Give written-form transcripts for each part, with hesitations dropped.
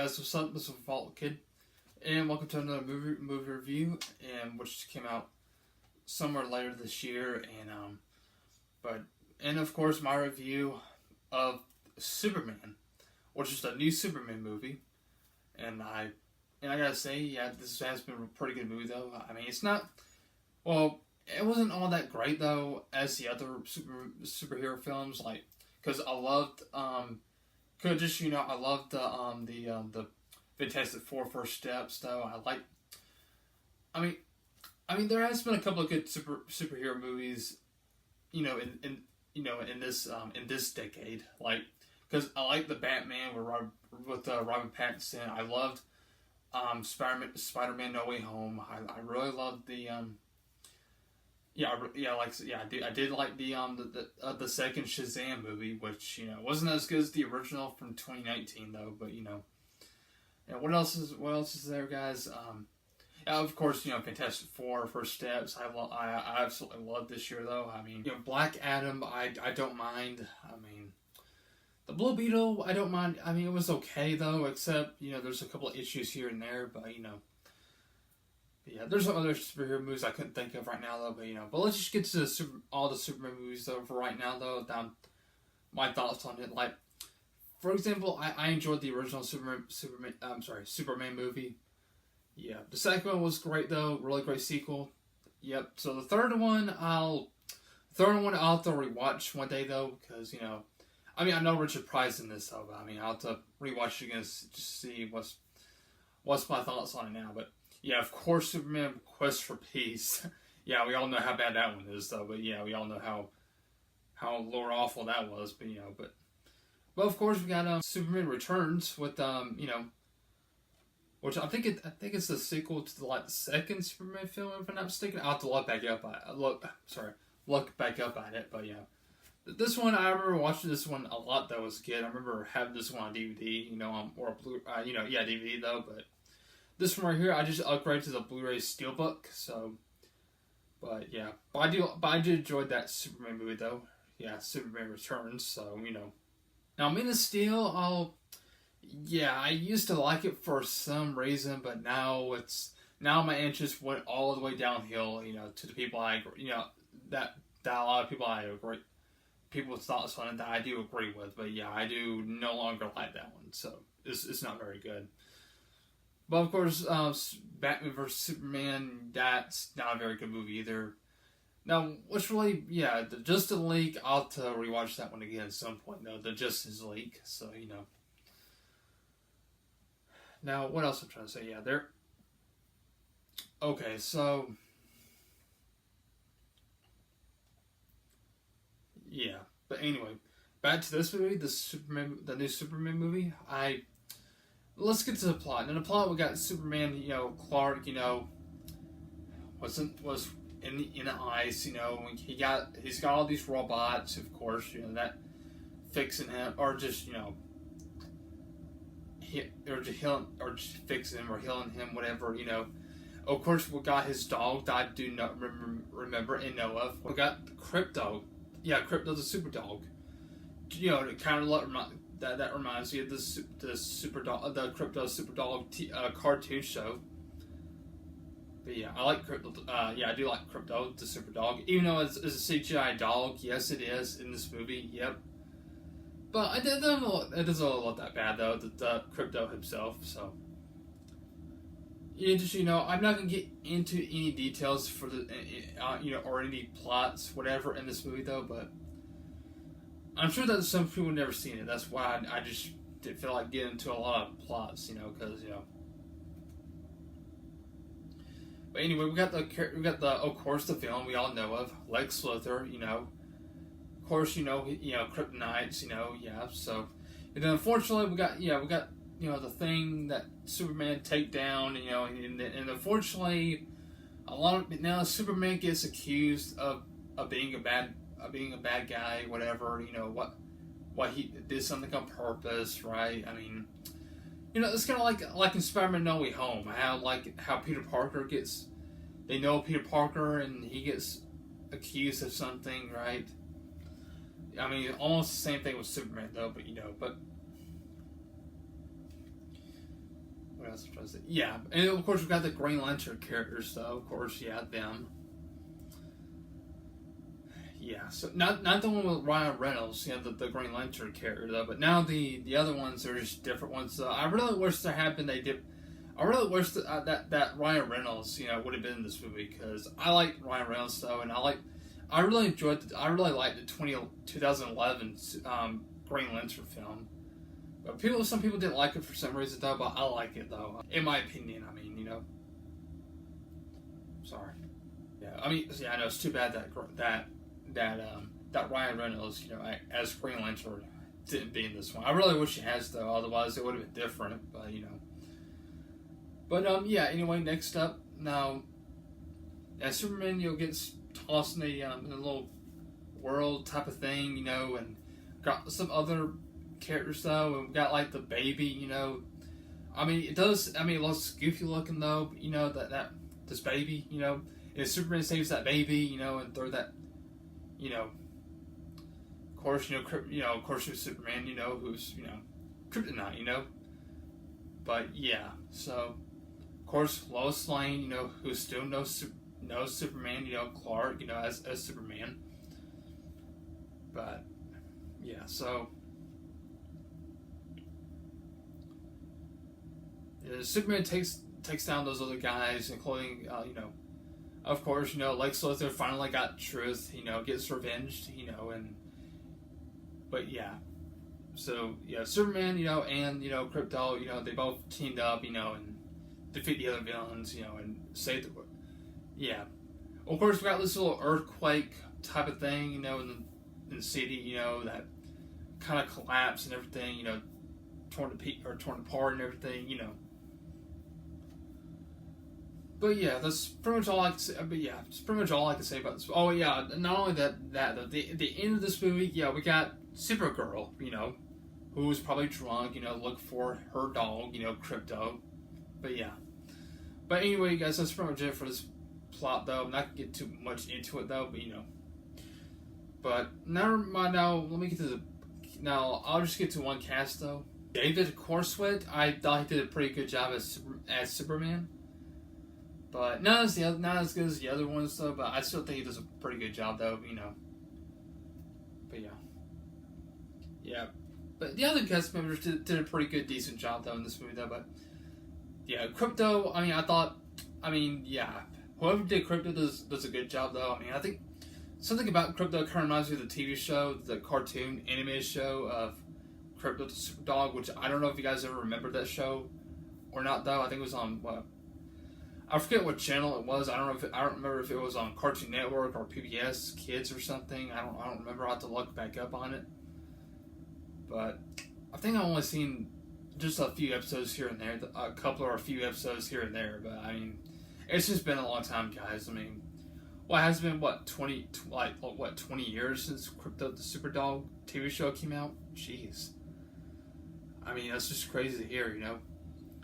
guys, what's up? This is Vault Kid, and welcome to another movie review, and which came out somewhere later this year, and of course my review of Superman, which is the new Superman movie, and I gotta say, yeah, this has been a pretty good movie though. I mean, it's not, well, it wasn't all that great though as the other superhero films, like, because I loved I loved the Fantastic Four First Steps though. I mean, there has been a couple of good superhero movies, in this decade, like, because I like the Batman with Robert Pattinson. I loved Spider-Man No Way Home. I really loved the I did like the second Shazam movie, which wasn't as good as the original from 2019 though. But yeah, what else is there, guys? Of course, Fantastic Four First Steps. I absolutely love this year though. I mean, Black Adam, I don't mind. I mean, the Blue Beetle, I don't mind. I mean, it was okay though, except there's a couple of issues here and there, but yeah, there's some other superhero movies I couldn't think of right now though, but let's just get to all the Superman movies though for right now though. My thoughts on it, like, for example, I enjoyed the original Superman movie. Yeah, the second one was great though, really great sequel. Yep. So the third one I'll have to rewatch one day though, because I mean, I know Richard Price in this though, but I mean, I'll have to rewatch it again just to see what's my thoughts on it now, but. Yeah, of course, Superman Quest for Peace. Yeah, we all know how bad that one is, though. But yeah, we all know how lore awful that was. But of course we got Superman Returns with which I think it's the sequel to the second Superman film, if I'm not mistaken. I'll have to look back up at it. But yeah, this one I remember watching this one a lot though as a kid. I remember having this one on DVD, or a Blu, DVD though, but. This one right here, I just upgraded to the Blu-ray Steelbook, so, but yeah, but I did enjoy that Superman movie though. Yeah, Superman Returns. So now Man of Steel, I used to like it for some reason, but now my interest went all the way downhill. To the people that a lot of people's thoughts on it that I do agree with, but yeah, I do no longer like that one. So it's not very good. But of course, Batman vs Superman, that's not a very good movie either. Now, what's really, the Justice League, I'll have to rewatch that one again at some point, though. The Justice League, so, Now, what else I'm trying to say? Yeah, okay, so. Yeah, but anyway, back to this movie, the new Superman movie. Let's get to the plot. In the plot, we got Superman, Clark, was in the ice, he's got all these robots, of course, that fixing him, or just, just fixing him or healing him, whatever, Of course, we got his dog that I do not remember and know of. We got Crypto. Yeah, Crypto's a super dog. It kind of that reminds me of the Crypto Super Dog cartoon show. But yeah, I like Crypto. I do like Crypto, the super dog. Even though it's a CGI dog, yes, it is in this movie. Yep. But it doesn't look that bad though. The Crypto himself. So I'm not gonna get into any details for the or any plots, whatever, in this movie though. But I'm sure that some people have never seen it. That's why I just didn't feel like getting into a lot of plots, because But anyway, we got of course the film we all know of, Lex Luthor, Of course, Kryptonites, yeah. So, and then unfortunately we got the thing that Superman take down, and unfortunately now Superman gets accused of being a bad guy, whatever, what he did something on purpose, right? I mean, it's kind of like in Spider-Man No Way Home, how Peter Parker they know Peter Parker and he gets accused of something, right? I mean, almost the same thing with Superman though, but what else was it? Yeah, and of course we got the Green Lantern characters, though. Of course, yeah, them. Yeah, so not the one with Ryan Reynolds, the Green Lantern character though, but now the other ones are just different ones. So I really wish there had been I really wish that Ryan Reynolds, would have been in this movie, because I like Ryan Reynolds though, and I really liked the 2011 Green Lantern film. But some people didn't like it for some reason though, but I like it though. In my opinion, I mean, Sorry. Yeah, I mean, yeah, I know it's too bad that Ryan Reynolds, as Green Lantern, didn't be in this one. I really wish he has though, otherwise it would have been different. But yeah. Anyway, next up now, Superman, gets tossed in a little world type of thing, and got some other characters though, and we got like the baby, I mean, it looks goofy looking though, but, that this baby, and Superman saves that baby, and throw that, of course, of course, who's Superman, who's, kryptonite, but yeah, so, of course, Lois Lane, who still knows Superman, Clark, as Superman, but, yeah, so, Superman takes down those other guys, including, of course, Lex Luthor finally got truth, gets revenged, but yeah. So, yeah, Superman, and, Krypto, they both teamed up, and defeat the other villains, and save the world. Yeah. Of course, we got this little earthquake type of thing, in the city, that kind of collapsed and everything, torn apart and everything, But yeah, that's pretty much all I can say. But yeah, it's pretty much all I can say about this. Oh yeah, not only that the end of this movie, yeah, we got Supergirl, who was probably drunk, look for her dog, Krypto. But yeah. But anyway, guys, that's pretty much it for this plot, though. I'm not gonna get too much into it, though, but But never mind. Now let me get to Now I'll just get to one cast though. David Corenswet, I thought he did a pretty good job as Superman. But not as good as the other ones though. But I still think he does a pretty good job though. But yeah. But the other cast members did a pretty good, decent job though in this movie though. But yeah, Krypto. Whoever did Krypto does a good job though. I think something about Krypto kind of reminds me of the TV show, the cartoon animated show of Krypto the Super Dog, which I don't know if you guys ever remember that show or not though. I think it was on I forget what channel it was. I don't remember if it was on Cartoon Network or PBS Kids or something. I don't remember. I'll have to look back up on it. But I think I've only seen just a few episodes here and there, a couple or a few episodes here and there. But it's just been a long time, guys. Well, it has been 20 years since Krypto the Super Dog TV show came out. Jeez. That's just crazy to hear,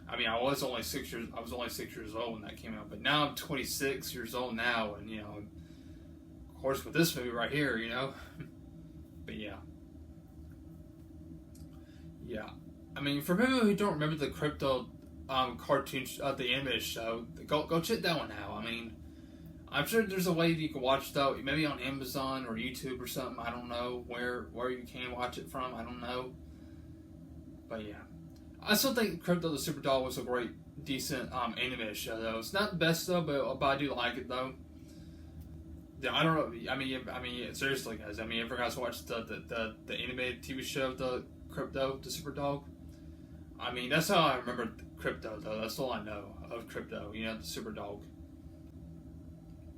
I was only 6 years. I was only 6 years old when that came out, but now I'm 26 years old now, and of course with this movie right here, But yeah. For people who don't remember the Krypto cartoon, the animated show, go check that one out. I'm sure there's a way you can watch it out, maybe on Amazon or YouTube or something. I don't know where you can watch it from. I don't know, but yeah. I still think Krypto the Super Dog was a great, decent animated show though. It's not the best though, but I do like it though. Yeah, I don't know. Seriously, guys. If you guys watched the animated TV show, the Krypto the Super Dog. That's how I remember Krypto though. That's all I know of Krypto. The Super Dog.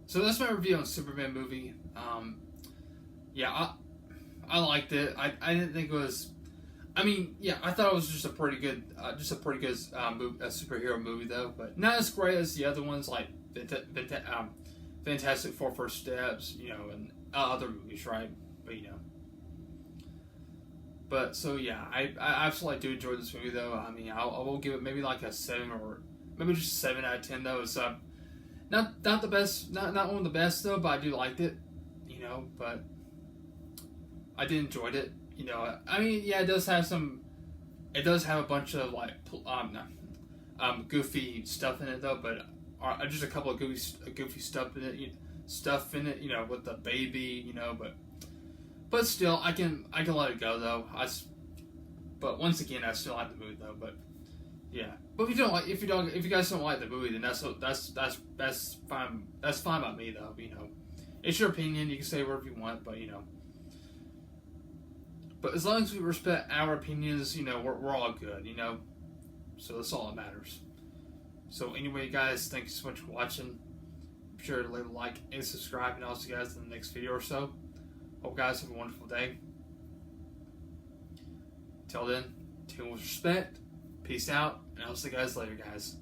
So that's my review on Superman movie. I liked it. I didn't think it was. I thought it was just a pretty good superhero movie though, but not as great as the other ones like Fantastic Four First Steps, and other movies, right? But so yeah, I absolutely do enjoy this movie though. I will give it maybe like a 7 or maybe just 7 out of 10 though. It's not the best, not one of the best though, but I do liked it, but I did enjoy it. It does have a bunch of goofy stuff in it though, but just a couple of goofy stuff in it. You know, with the baby. You know, but still, I can let it go though. But once again, I still like the movie though. But yeah, but if you guys don't like the movie, then that's fine. That's fine by me though. You know, it's your opinion. You can say whatever you want, but you know. But as long as we respect our opinions, you know, we're all good. You know, so that's all that matters. So anyway, guys, thank you so much for watching. Be sure to leave a like and subscribe, and I'll see you guys in the next video or so. Hope guys have a wonderful day. Till then, take with respect. Peace out, and I'll see you guys later, guys.